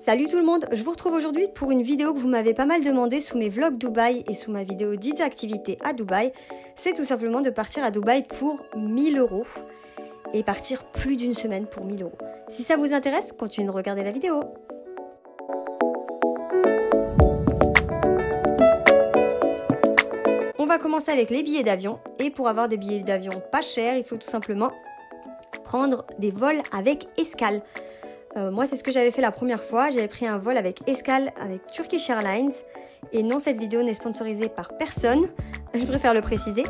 Salut tout le monde, je vous retrouve aujourd'hui pour une vidéo que vous m'avez pas mal demandé sous mes vlogs Dubaï et sous ma vidéo 10 activités à Dubaï. C'est tout simplement de partir à Dubaï pour 1000 € et partir plus d'une semaine pour 1000 €. Si ça vous intéresse, continuez de regarder la vidéo. On va commencer avec les billets d'avion et pour avoir des billets d'avion pas chers, il faut tout simplement prendre des vols avec escale. Moi, c'est ce que j'avais fait la première fois. J'avais pris un vol avec escale avec Turkish Airlines. Et non, cette vidéo n'est sponsorisée par personne. Je préfère le préciser.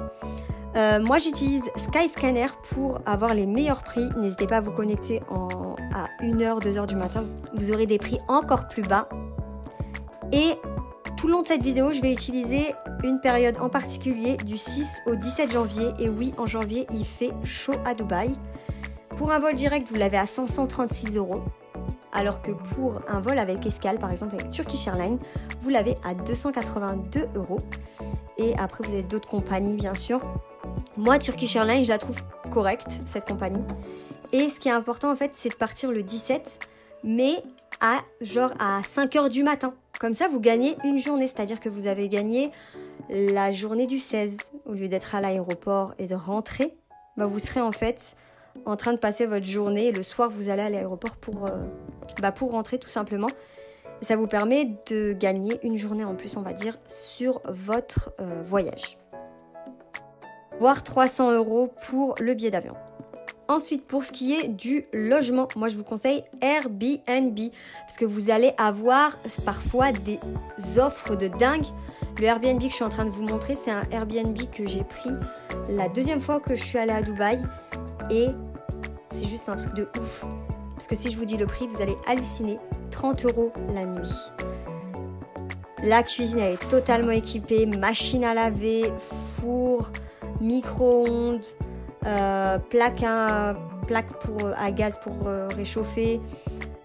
Moi, j'utilise Skyscanner pour avoir les meilleurs prix. N'hésitez pas à vous connecter à 1h, 2h du matin. Vous aurez des prix encore plus bas. Et tout le long de cette vidéo, je vais utiliser une période en particulier du 6 au 17 janvier. Et oui, en janvier, il fait chaud à Dubaï. Pour un vol direct, vous l'avez à 536 €, alors que pour un vol avec escale, par exemple avec Turkish Airlines, vous l'avez à 282 €. Et après, vous avez d'autres compagnies, bien sûr. Moi, Turkish Airlines, je la trouve correcte, cette compagnie. Et ce qui est important, en fait, c'est de partir le 17, mais à 5 h du matin. Comme ça, vous gagnez une journée, c'est-à-dire que vous avez gagné la journée du 16. Au lieu d'être à l'aéroport et de rentrer, vous serez en fait en train de passer votre journée et le soir vous allez à l'aéroport pour rentrer tout simplement. Et ça vous permet de gagner une journée en plus, on va dire, sur votre voyage. Voire 300 € pour le billet d'avion. Ensuite, pour ce qui est du logement, moi je vous conseille Airbnb parce que vous allez avoir parfois des offres de dingue. Le Airbnb que je suis en train de vous montrer, c'est un Airbnb que j'ai pris la deuxième fois que je suis allée à Dubaï. Et c'est juste un truc de ouf. Parce que si je vous dis le prix, vous allez halluciner. 30 € la nuit. La cuisine, elle est totalement équipée. Machine à laver, four, micro-ondes, plaque à gaz pour réchauffer.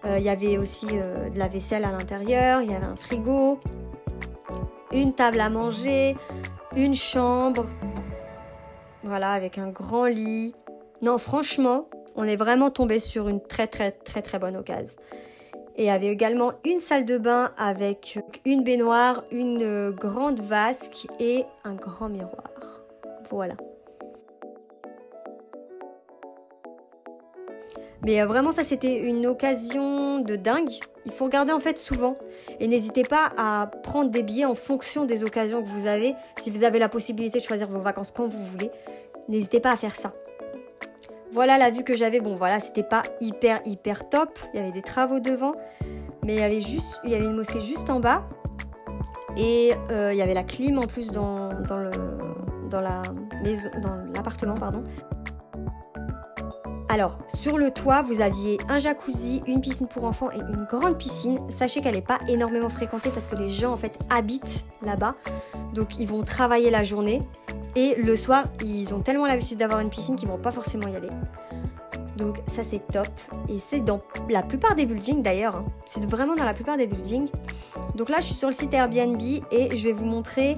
Il y avait aussi de la vaisselle à l'intérieur. Il y avait un frigo. Une table à manger. Une chambre. Voilà, avec un grand lit. Non, franchement, on est vraiment tombé sur une très bonne occasion. Et il y avait également une salle de bain avec une baignoire, une grande vasque et un grand miroir. Voilà. Mais vraiment, ça, c'était une occasion de dingue. Il faut regarder en fait souvent. Et n'hésitez pas à prendre des billets en fonction des occasions que vous avez. Si vous avez la possibilité de choisir vos vacances quand vous voulez, n'hésitez pas à faire ça. Voilà la vue que j'avais. Bon, voilà, c'était pas hyper top. Il y avait des travaux devant. Mais il y avait une mosquée juste en bas. Et il y avait la clim en plus dans l'appartement, pardon. Alors, sur le toit, vous aviez un jacuzzi, une piscine pour enfants et une grande piscine. Sachez qu'elle n'est pas énormément fréquentée parce que les gens, en fait, habitent là-bas. Donc, ils vont travailler la journée. Et le soir, ils ont tellement l'habitude d'avoir une piscine qu'ils ne vont pas forcément y aller. Donc, ça, c'est top. Et c'est dans la plupart des buildings, d'ailleurs. Hein. C'est vraiment dans la plupart des buildings. Donc là, je suis sur le site Airbnb et je vais vous montrer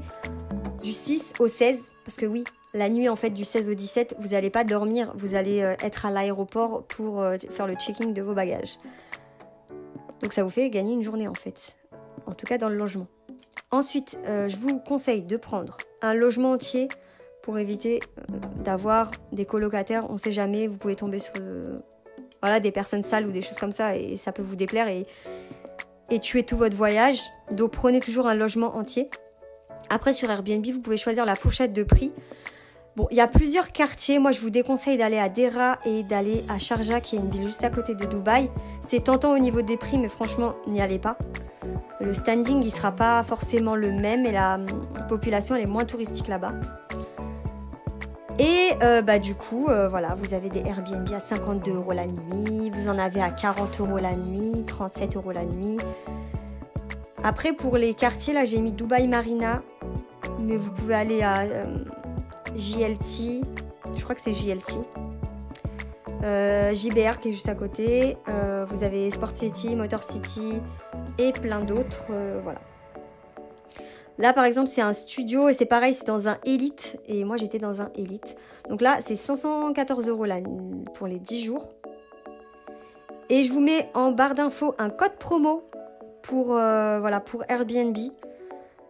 du 6 au 16. Parce que oui, la nuit, en fait, du 16 au 17, vous n'allez pas dormir. Vous allez être à l'aéroport pour faire le checking de vos bagages. Donc, ça vous fait gagner une journée, en fait. En tout cas, dans le logement. Ensuite, je vous conseille de prendre un logement entier pour éviter d'avoir des colocataires. On ne sait jamais, vous pouvez tomber sur des personnes sales ou des choses comme ça et ça peut vous déplaire et tuer tout votre voyage. Donc, prenez toujours un logement entier. Après, sur Airbnb, vous pouvez choisir la fourchette de prix. Bon, il y a plusieurs quartiers. Moi, je vous déconseille d'aller à Deira et d'aller à Sharjah, qui est une ville juste à côté de Dubaï. C'est tentant au niveau des prix, mais franchement, n'y allez pas. Le standing, il ne sera pas forcément le même et la population, elle est moins touristique là-bas. Et du coup, voilà, vous avez des Airbnb à 52 € la nuit. Vous en avez à 40 € la nuit, 37 € la nuit. Après, pour les quartiers, là, j'ai mis Dubaï Marina. Mais vous pouvez aller à JLT. Je crois que c'est JLT. JBR qui est juste à côté. Vous avez Sport City, Motor City et plein d'autres. Voilà. Là, par exemple, c'est un studio et c'est pareil, c'est dans un Elite. Et moi, j'étais dans un Elite. Donc là, c'est 514 € pour les 10 jours. Et je vous mets en barre d'infos un code promo pour, voilà, pour Airbnb.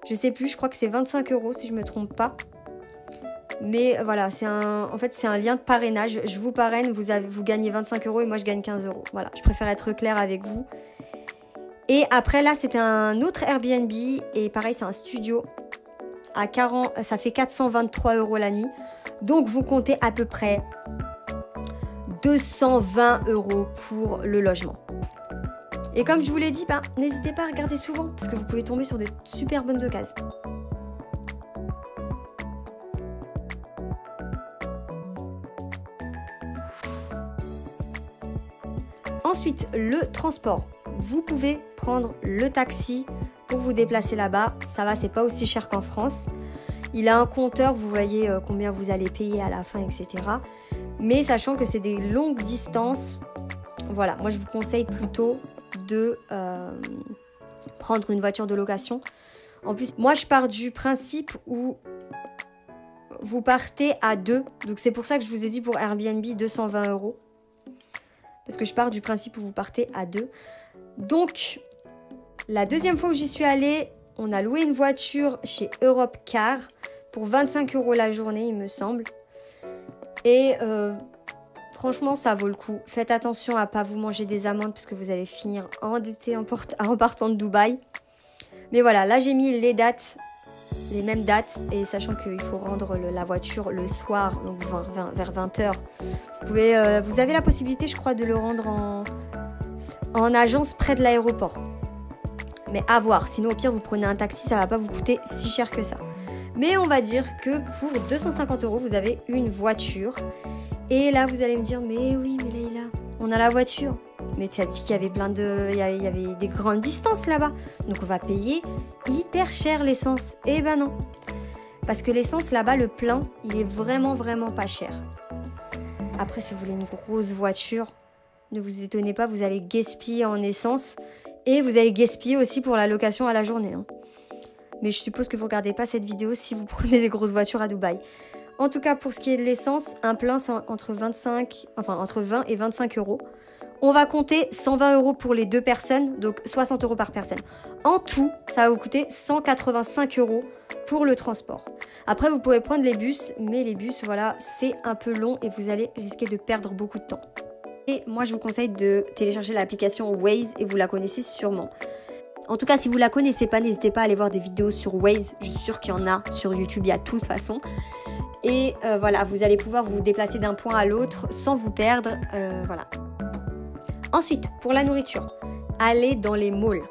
Je sais plus, je crois que c'est 25 € si je me trompe pas. Mais voilà, en fait, c'est un lien de parrainage. Je vous parraine, vous gagnez 25 € et moi je gagne 15 €. Voilà, je préfère être claire avec vous. Et après là, c'était un autre Airbnb et pareil, c'est un studio. Ça fait 423 € la nuit. Donc vous comptez à peu près 220 € pour le logement. Et comme je vous l'ai dit, n'hésitez pas à regarder souvent parce que vous pouvez tomber sur des super bonnes occasions. Ensuite, le transport. Vous pouvez prendre le taxi pour vous déplacer là-bas. Ça va, c'est pas aussi cher qu'en France. Il a un compteur, vous voyez combien vous allez payer à la fin, etc. Mais sachant que c'est des longues distances, voilà, moi je vous conseille plutôt de prendre une voiture de location. En plus, moi je pars du principe où vous partez à deux. Donc c'est pour ça que je vous ai dit pour Airbnb 220 €. Parce que je pars du principe où vous partez à deux. Donc, la deuxième fois où j'y suis allée, on a loué une voiture chez Europe Car pour 25 € la journée, il me semble. Et franchement, ça vaut le coup. Faites attention à ne pas vous manger des amendes parce que vous allez finir endetté en partant de Dubaï. Mais voilà, là j'ai mis les dates, les mêmes dates. Et sachant qu'il faut rendre la voiture le soir, donc vers 20 h. Vous avez la possibilité, je crois, de le rendre en agence près de l'aéroport. Mais à voir, sinon au pire vous prenez un taxi, ça va pas vous coûter si cher que ça. Mais on va dire que pour 250 € vous avez une voiture. Et là vous allez me dire, mais oui, mais Leïla, on a la voiture. Mais tu as dit qu'il y avait il y avait des grandes distances là-bas. Donc on va payer hyper cher l'essence. Eh ben non. Parce que l'essence là-bas, le plein, il est vraiment pas cher. Après, si vous voulez une grosse voiture, ne vous étonnez pas, vous allez gaspiller en essence. Et vous allez gaspiller aussi pour la location à la journée. Mais je suppose que vous ne regardez pas cette vidéo si vous prenez des grosses voitures à Dubaï. En tout cas, pour ce qui est de l'essence, un plein, c'est entre 20 et 25 €. On va compter 120 € pour les deux personnes, donc 60 € par personne. En tout, ça va vous coûter 185 € pour le transport. Après, vous pouvez prendre les bus, mais les bus, voilà, c'est un peu long et vous allez risquer de perdre beaucoup de temps. Et moi, je vous conseille de télécharger l'application Waze et vous la connaissez sûrement. En tout cas, si vous la connaissez pas, n'hésitez pas à aller voir des vidéos sur Waze. Je suis sûre qu'il y en a sur YouTube, il y a de toute façon. Et voilà, vous allez pouvoir vous déplacer d'un point à l'autre sans vous perdre. Voilà. Ensuite, pour la nourriture, allez dans les malls.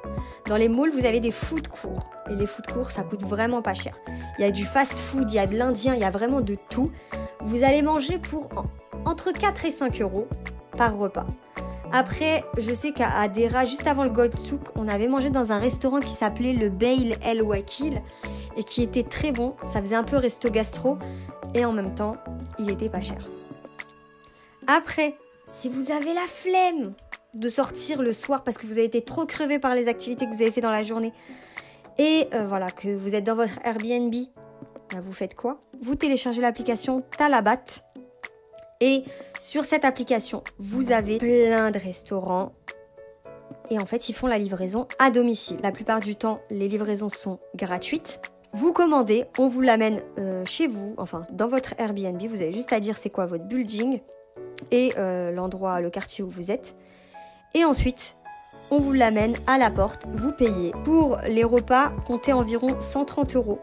Dans les malls, vous avez des food courts. Et les food courts, ça coûte vraiment pas cher. Il y a du fast food, il y a de l'indien, il y a vraiment de tout. Vous allez manger pour entre 4 et 5 € par repas. Après, je sais qu'à Adera, juste avant le Gold Souk, on avait mangé dans un restaurant qui s'appelait le Beil El Wakil et qui était très bon. Ça faisait un peu resto gastro et en même temps, il était pas cher. Après, si vous avez la flemme de sortir le soir parce que vous avez été trop crevé par les activités que vous avez fait dans la journée et voilà, que vous êtes dans votre Airbnb, là, vous faites quoi? Vous téléchargez l'application Talabat. Et sur cette application, vous avez plein de restaurants. Et en fait, ils font la livraison à domicile. La plupart du temps, les livraisons sont gratuites. Vous commandez, on vous l'amène chez vous, enfin dans votre Airbnb. Vous avez juste à dire c'est quoi votre building et l'endroit, le quartier où vous êtes. Et ensuite, on vous l'amène à la porte, vous payez. Pour les repas, comptez environ 130 €.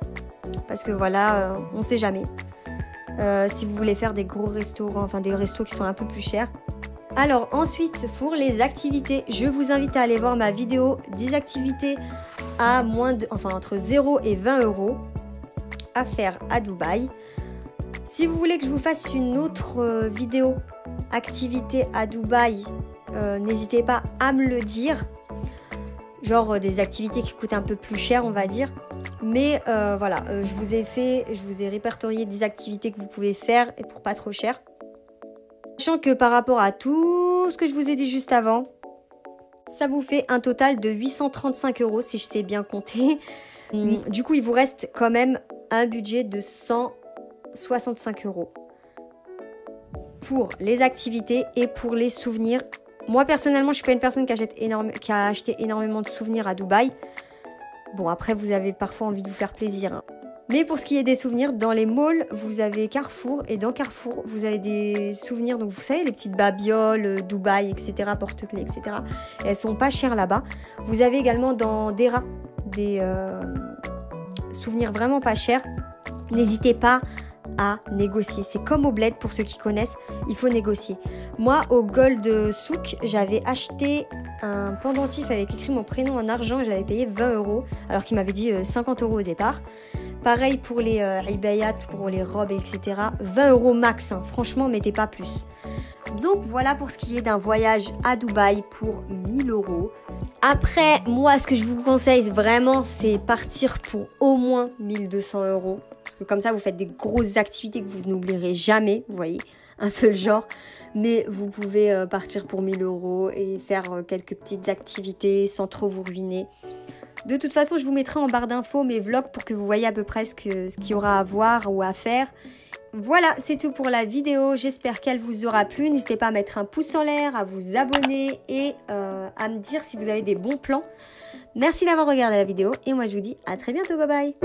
Parce que voilà, on ne sait jamais. Si vous voulez faire des gros restaurants, enfin des restos qui sont un peu plus chers. Alors ensuite, pour les activités, je vous invite à aller voir ma vidéo 10 activités à entre 0 et 20 € à faire à Dubaï. Si vous voulez que je vous fasse une autre vidéo activité à Dubaï, n'hésitez pas à me le dire. Genre des activités qui coûtent un peu plus cher, on va dire. Mais voilà, je vous ai répertorié 10 activités que vous pouvez faire et pour pas trop cher. Sachant que par rapport à tout ce que je vous ai dit juste avant, ça vous fait un total de 835 € si je sais bien compter. Du coup, il vous reste quand même un budget de 165 € pour les activités et pour les souvenirs Moi personnellement, je suis pas une personne qui a acheté énormément de souvenirs à Dubaï. Bon, après, vous avez parfois envie de vous faire plaisir, hein. Mais pour ce qui est des souvenirs, dans les malls, vous avez Carrefour. Et dans Carrefour, vous avez des souvenirs. Donc, vous savez, les petites babioles, Dubaï, etc., porte-clés, etc. Et elles sont pas chères là-bas. Vous avez également dans Dera des souvenirs vraiment pas chers. N'hésitez pas à négocier. C'est comme au Bled, pour ceux qui connaissent, il faut négocier. Moi, au Gold Souk, j'avais acheté un pendentif avec écrit mon prénom en argent et j'avais payé 20 €, alors qu'il m'avait dit 50 € au départ. Pareil pour les ibayat, pour les robes, etc. 20 € max, hein. Franchement, mettez pas plus. Donc voilà pour ce qui est d'un voyage à Dubaï pour 1000 €. Après, moi, ce que je vous conseille vraiment, c'est partir pour au moins 1200 €. Parce que comme ça, vous faites des grosses activités que vous n'oublierez jamais, vous voyez, un peu le genre. Mais vous pouvez partir pour 1000 € et faire quelques petites activités sans trop vous ruiner. De toute façon, je vous mettrai en barre d'infos mes vlogs pour que vous voyez à peu près ce qu'il y aura à voir ou à faire. Voilà, c'est tout pour la vidéo. J'espère qu'elle vous aura plu. N'hésitez pas à mettre un pouce en l'air, à vous abonner et à me dire si vous avez des bons plans. Merci d'avoir regardé la vidéo et moi je vous dis à très bientôt. Bye bye.